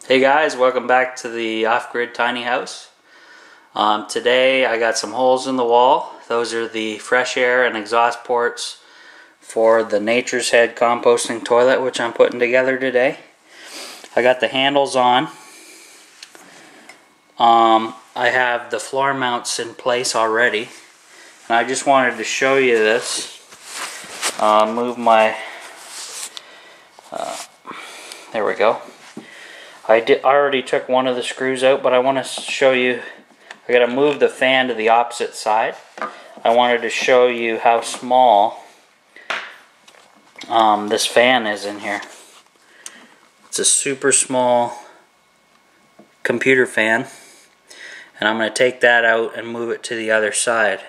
Hey guys, welcome back to the off-grid tiny house. Today I got some holes in the wall. Those are the fresh air and exhaust ports for the Nature's Head composting toilet, which I'm putting together today. I got the handles on. I have the floor mounts in place already, and I just wanted to show you this. Move my there we go. I already took one of the screws out, but I want to show you. I got to move the fan to the opposite side. I wanted to show you how small this fan is in here. It's a super small computer fan, and I'm going to take that out and move it to the other side.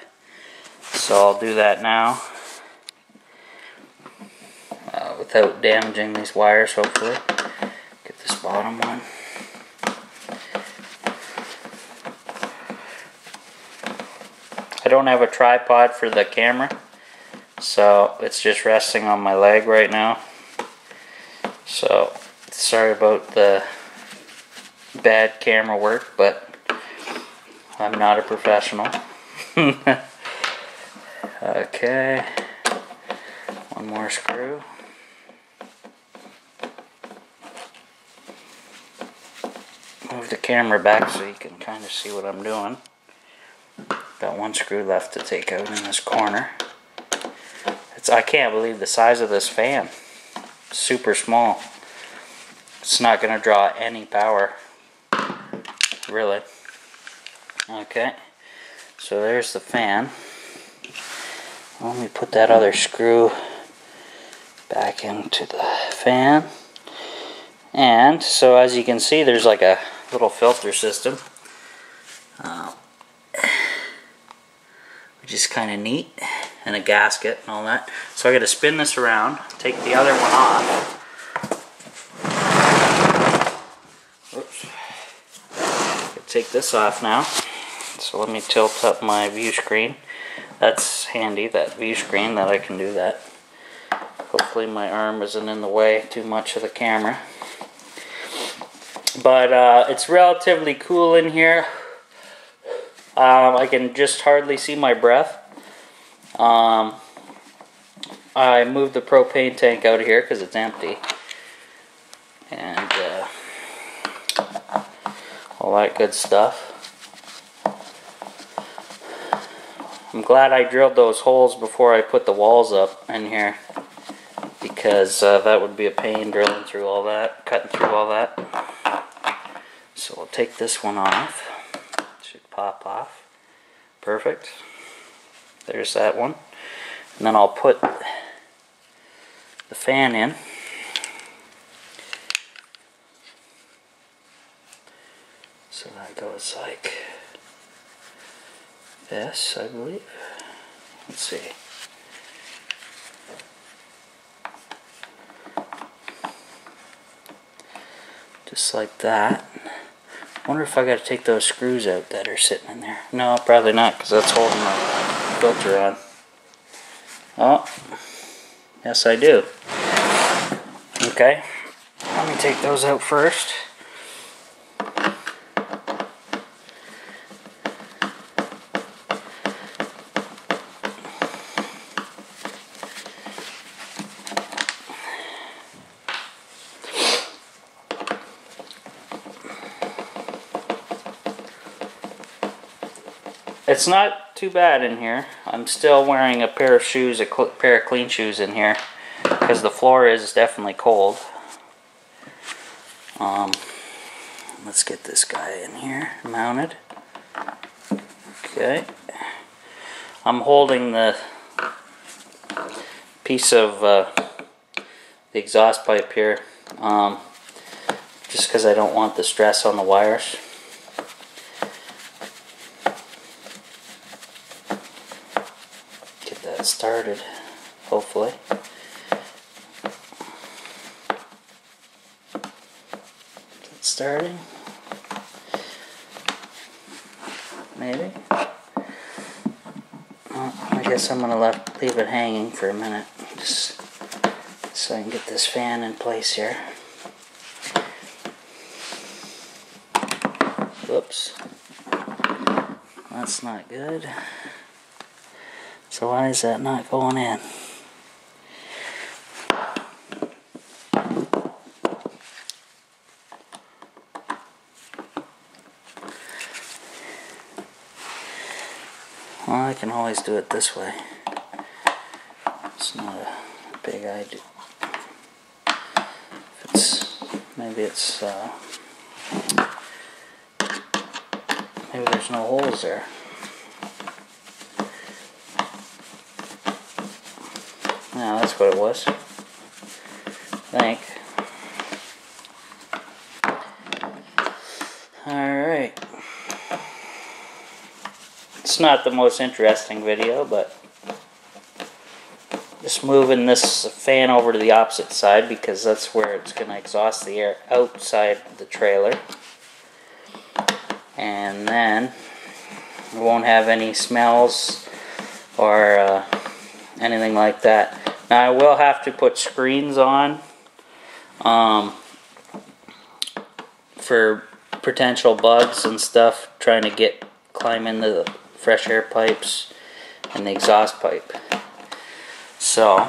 So I'll do that now without damaging these wires, hopefully. Get this bottom one. I don't have a tripod for the camera, so it's just resting on my leg right now. So sorry about the bad camera work, but I'm not a professional. Okay, one more screw. Move the camera back so you can kind of see what I'm doing. Got one screw left to take out in this corner. I can't believe the size of this fan. Super small. It's not going to draw any power, really. Okay, so there's the fan. Let me put that other screw back into the fan. And so as you can see, there's like a little filter system, which is kind of neat, and a gasket and all that. So I got to spin this around, take the other one off. Oops. Take this off now. So let me tilt up my view screen. That's handy, that view screen, that I can do that. Hopefully my arm isn't in the way too much of the camera. But it's relatively cool in here. I can just hardly see my breath. I moved the propane tank out of here because it's empty. And all that good stuff. I'm glad I drilled those holes before I put the walls up in here, because that would be a pain drilling through all that, cutting through all that. So we'll take this one off. Should pop off. Perfect. There's that one. And then I'll put the fan in. So that goes like this, I believe. Let's see. Just like that. I wonder if I got to take those screws out that are sitting in there. No, probably not, because that's holding my filter on. Oh, yes I do. Okay, let me take those out first. It's not too bad in here. I'm still wearing a pair of shoes, pair of clean shoes in here, because the floor is definitely cold. Let's get this guy in here mounted. Okay. I'm holding the piece of the exhaust pipe here, just because I don't want the stress on the wires. Started, hopefully. It's starting. Maybe. Well, I guess I'm gonna leave it hanging for a minute, just so I can get this fan in place here. Whoops. That's not good. So why is that not going in? Well, I can always do it this way. It's not a big idea. Maybe there's no holes there. Yeah, that's what it was. I think. Alright. It's not the most interesting video, but just moving this fan over to the opposite side because that's where it's going to exhaust the air outside the trailer. And then we won't have any smells or anything like that. Now I will have to put screens on for potential bugs and stuff trying to climb into the fresh air pipes and the exhaust pipe. So,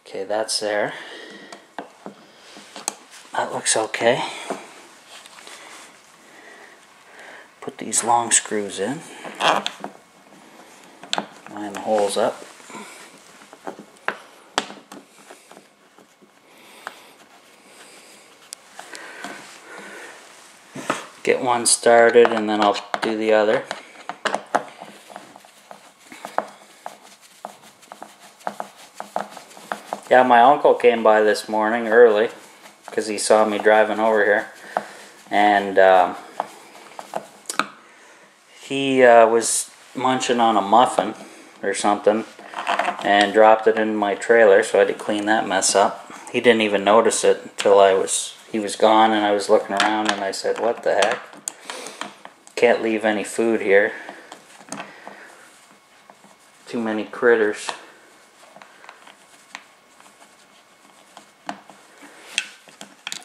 okay, that's there. That looks okay. Put these long screws in. Line the holes up. Get one started and then I'll do the other. Yeah, my uncle came by this morning early because he saw me driving over here, and he was munching on a muffin or something and dropped it in my trailer, so I had to clean that mess up. He didn't even notice it until he was gone, and I was looking around and I said, what the heck? Can't leave any food here. Too many critters.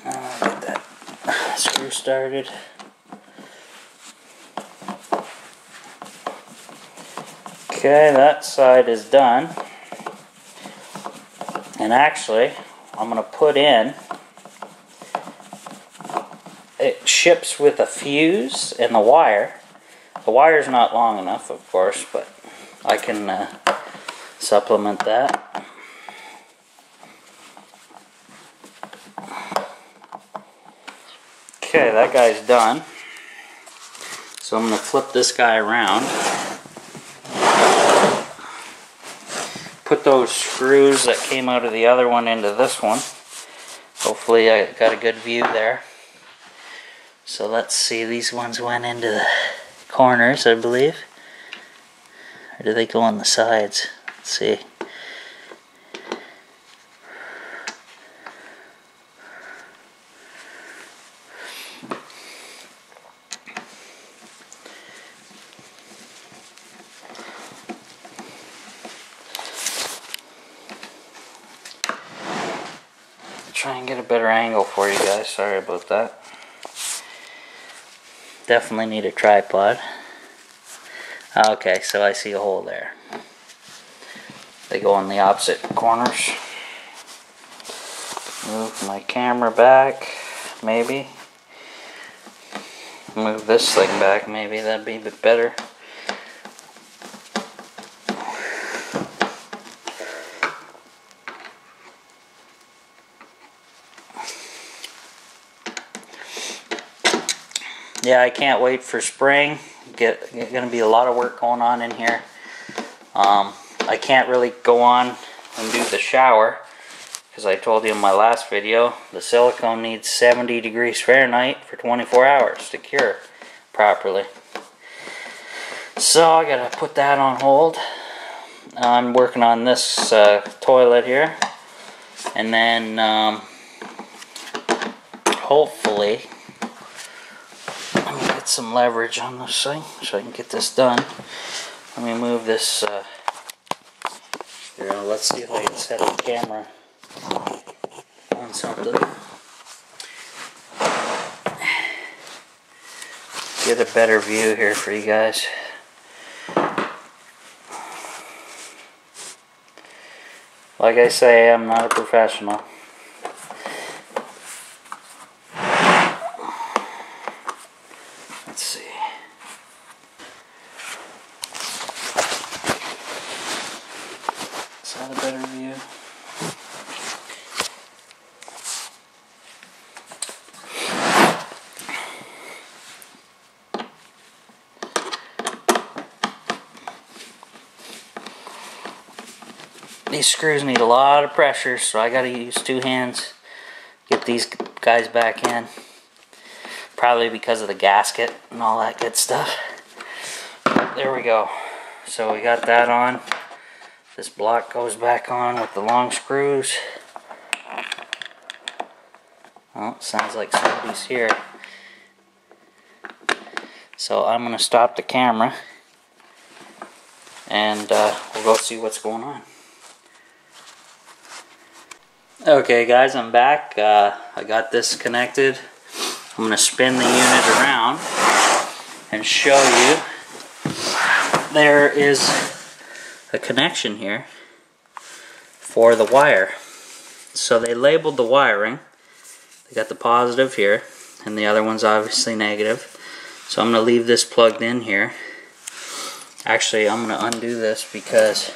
Get that screw started. Okay, that side is done. And actually, I'm going to put in, it ships with a fuse and the wire. The wire's not long enough, of course, but I can supplement that. Okay, that guy's done. So I'm going to flip this guy around. Put those screws that came out of the other one into this one. Hopefully I got a good view there. So let's see, these ones went into the corners, I believe. Or do they go on the sides? Let's see. Try and get a better angle for you guys. Sorry about that. Definitely need a tripod. Okay, so I see a hole there. They go on the opposite corners. Move my camera back, maybe. Move this thing back, maybe. That'd be a bit better. Yeah, I can't wait for spring. Gonna be a lot of work going on in here. I can't really go on and do the shower because I told you in my last video the silicone needs 70 degrees Fahrenheit for 24 hours to cure properly. So I gotta put that on hold. I'm working on this toilet here, and then hopefully let me get some leverage on this thing so I can get this done. Let me move this. Here, let's see if I can set up the camera on something. get a better view here for you guys. Like I say, I'm not a professional. Let's see. Is that a better view? These screws need a lot of pressure, so I gotta use 2 hands. Get these guys back in. Probably because of the gasket and all that good stuff. There we go. So we got that on. This block goes back on with the long screws. Oh, sounds like somebody's here. So I'm gonna stop the camera and we'll go see what's going on. Okay guys, I'm back. I got this connected. I'm gonna spin the unit around and show you there is a connection here for the wire. So they labeled the wiring. They got the positive here and the other one's obviously negative. So I'm gonna leave this plugged in here. Actually, I'm gonna undo this because